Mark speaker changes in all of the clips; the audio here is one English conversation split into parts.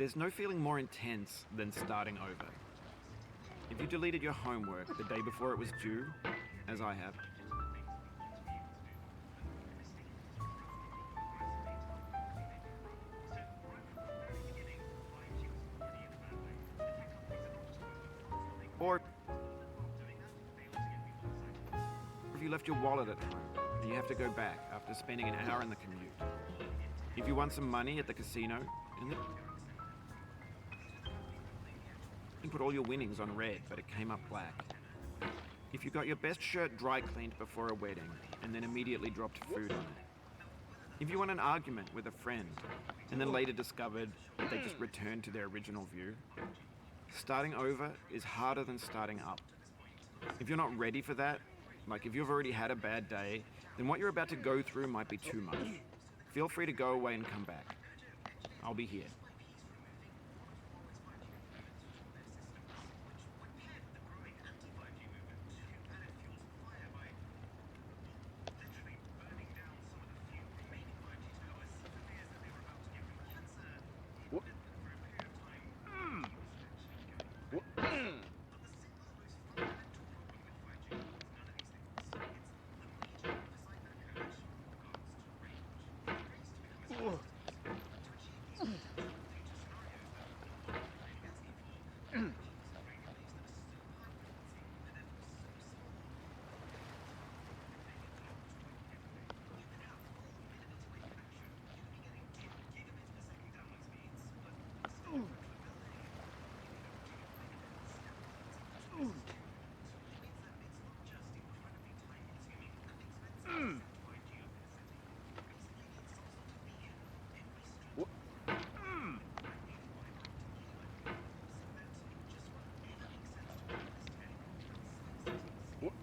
Speaker 1: There's no feeling more intense than starting over. If you deleted your homework the day before it was due, as I have, or if you left your wallet at home and you have to go back after spending an hour in the commute, if you won some money at the casino and you put all your winnings on red but it came up black, if you got your best shirt dry cleaned before a wedding and then immediately dropped food on it, if you won an argument with a friend and then later discovered that they just returned to their original view, starting over is harder than starting up. If you're not ready for that, like if you've already had a bad day, then what you're about to go through might be too much. Feel free to go away and come back. I'll be here.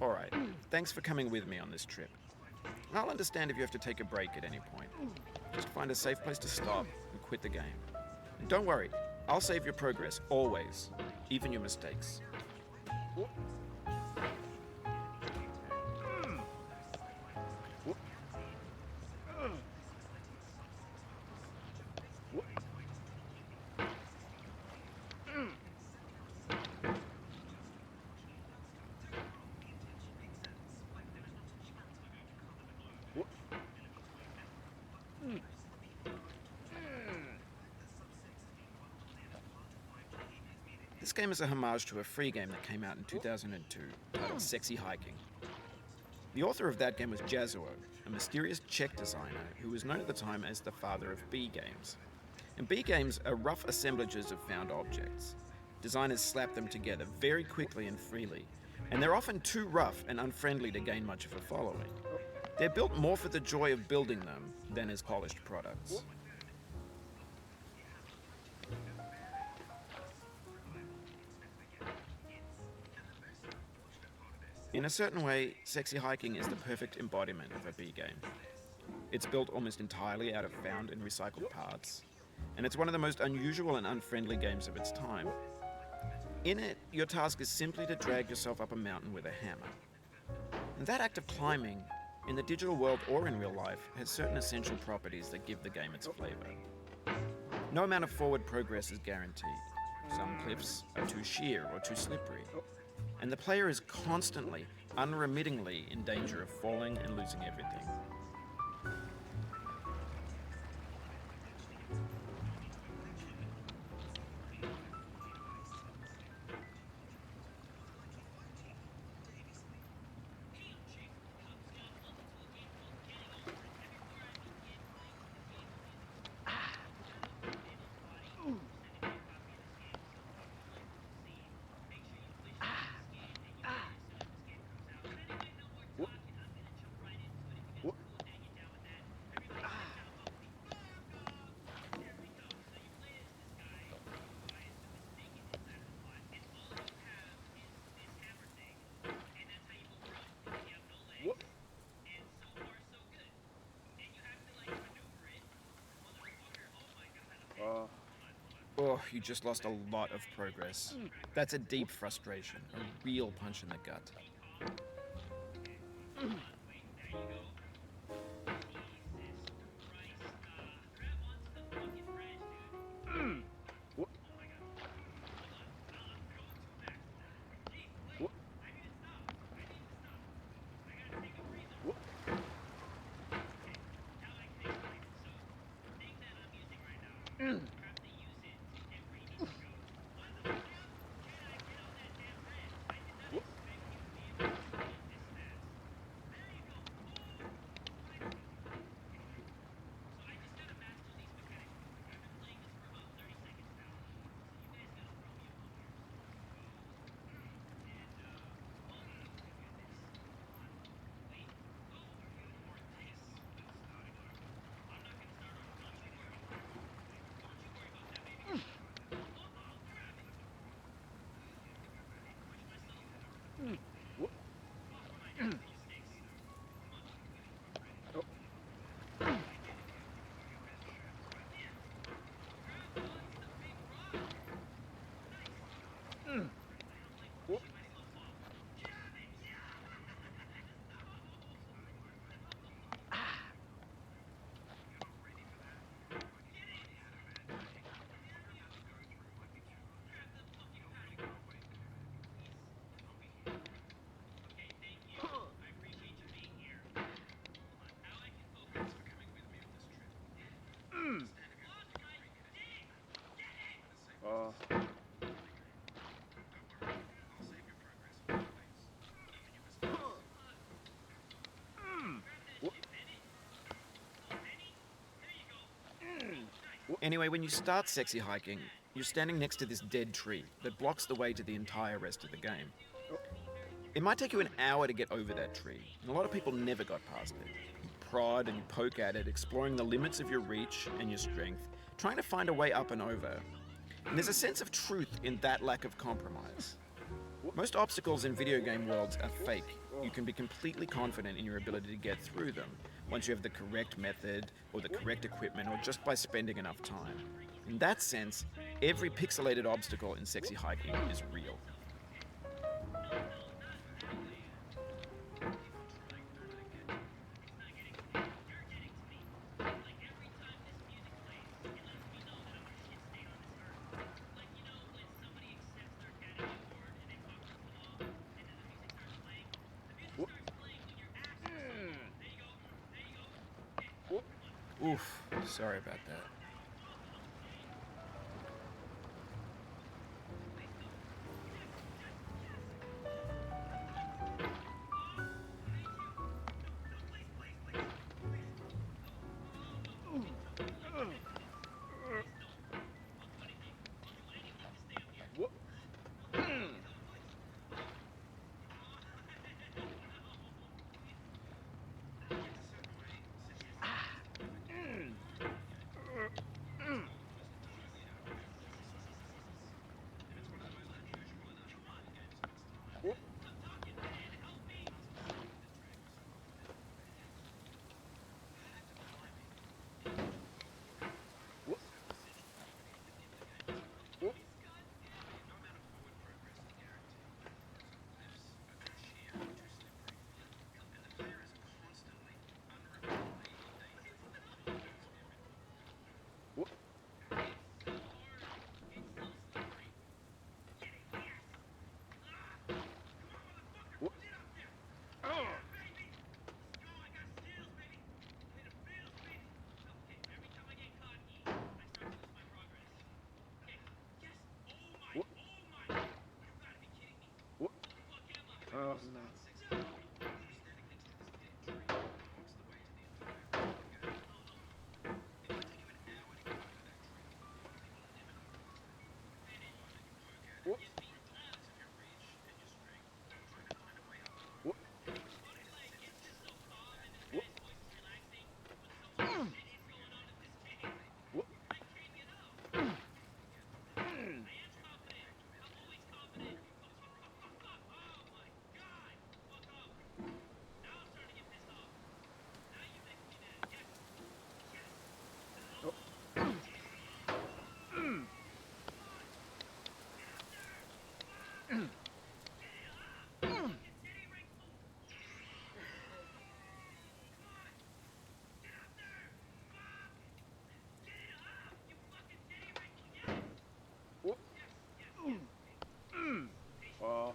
Speaker 1: Alright, thanks for coming with me on this trip. I'll understand if you have to take a break at any point. Just find a safe place to stop and quit the game. And don't worry, I'll save your progress, always, even your mistakes. This game is a homage to a free game that came out in 2002 titled Sexy Hiking. The author of that game was Jazzuo, a mysterious Czech designer who was known at the time as the father of B games. And B games are rough assemblages of found objects. Designers slap them together very quickly and freely, and they're often too rough and unfriendly to gain much of a following. They're built more for the joy of building them than as polished products. In a certain way, Sexy Hiking is the perfect embodiment of a B game. It's built almost entirely out of found and recycled parts, and it's one of the most unusual and unfriendly games of its time. In it, your task is simply to drag yourself up a mountain with a hammer. And that act of climbing, in the digital world or in real life, has certain essential properties that give the game its flavor. No amount of forward progress is guaranteed. Some cliffs are too sheer or too slippery. And the player is constantly, unremittingly in danger of falling and losing everything. Oh, you just lost a lot of progress. That's a deep frustration, a real punch in the gut. Anyway, when you start sexy hiking, you're standing next to this dead tree that blocks the way to the entire rest of the game. It might take you an hour to get over that tree, and a lot of people never got past it. You prod and you poke at it, exploring the limits of your reach and your strength, trying to find a way up and over. And there's a sense of truth in that lack of compromise. Most obstacles in video game worlds are fake. You can be completely confident in your ability to get through them once you have the correct method or the correct equipment or just by spending enough time. In that sense, every pixelated obstacle in sexy hiking is real. Oof, sorry about that.
Speaker 2: Oh no. Oh.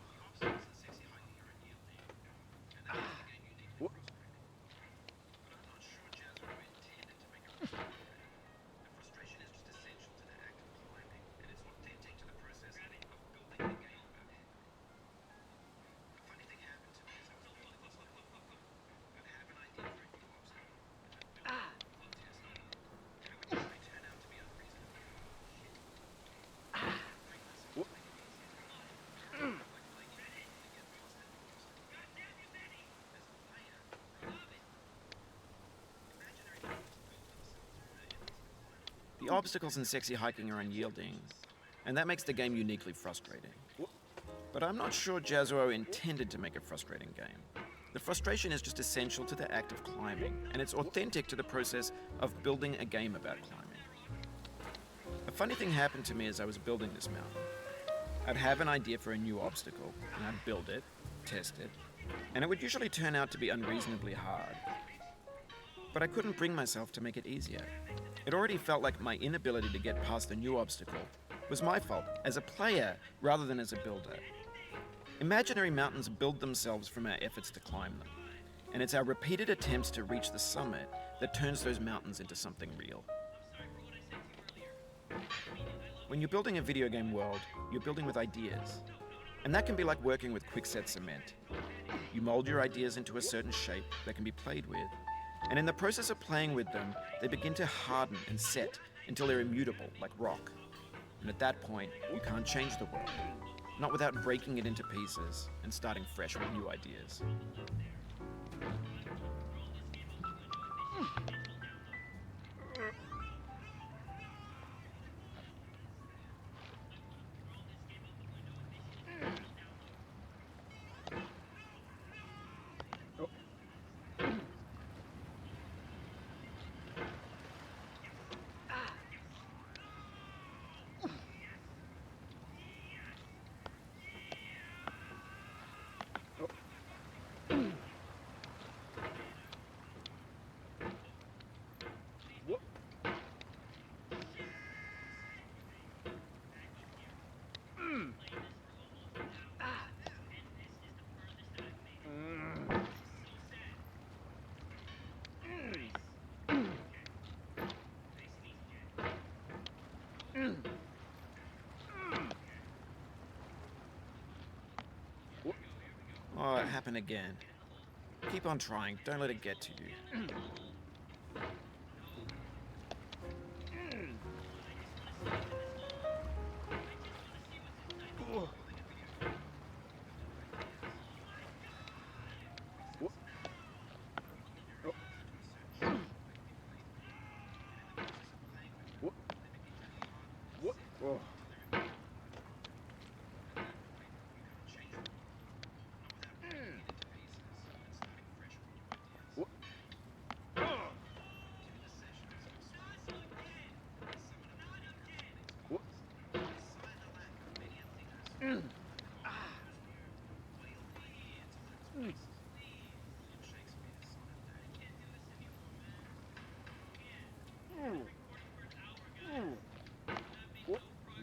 Speaker 1: The obstacles in sexy hiking are unyielding, and that makes the game uniquely frustrating. But I'm not sure Jazzuo intended to make a frustrating game. The frustration is just essential to the act of climbing, and it's authentic to the process of building a game about climbing. A funny thing happened to me as I was building this mountain. I'd have an idea for a new obstacle, and I'd build it, test it, and it would usually turn out to be unreasonably hard. But I couldn't bring myself to make it easier. It already felt like my inability to get past a new obstacle was my fault as a player rather than as a builder. Imaginary mountains build themselves from our efforts to climb them, and it's our repeated attempts to reach the summit that turns those mountains into something real. When you're building a video game world, you're building with ideas, and that can be like working with quickset cement. You mold your ideas into a certain shape that can be played with, and in the process of playing with them, they begin to harden and set until they're immutable, like rock. And at that point, you can't change the world. Not without breaking it into pieces and starting fresh with new ideas. Oh, it happened again. Keep on trying. Don't let it get to you.
Speaker 2: Oh.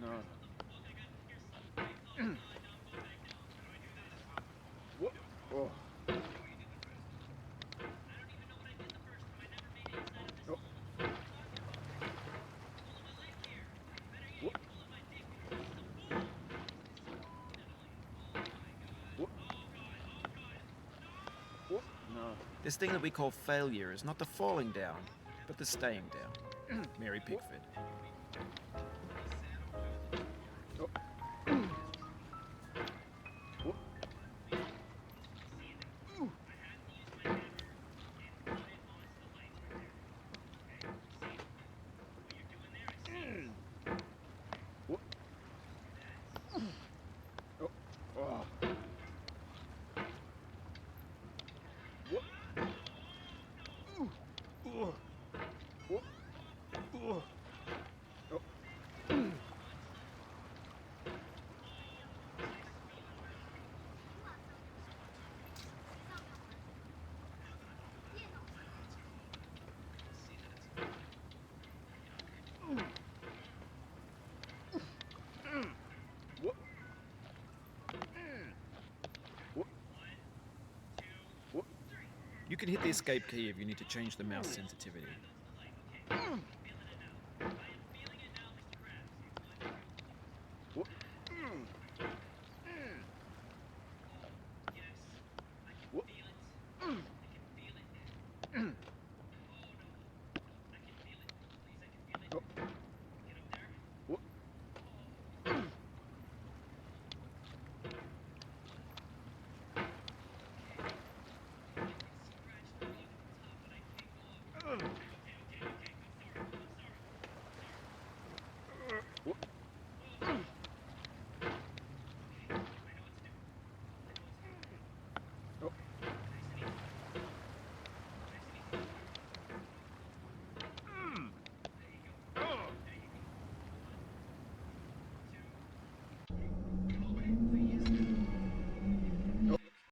Speaker 2: No. Oh. No.
Speaker 1: This thing that we call failure is not the falling down, but the staying down. Mary Pickford. You can hit the escape key if you need to change the mouse sensitivity.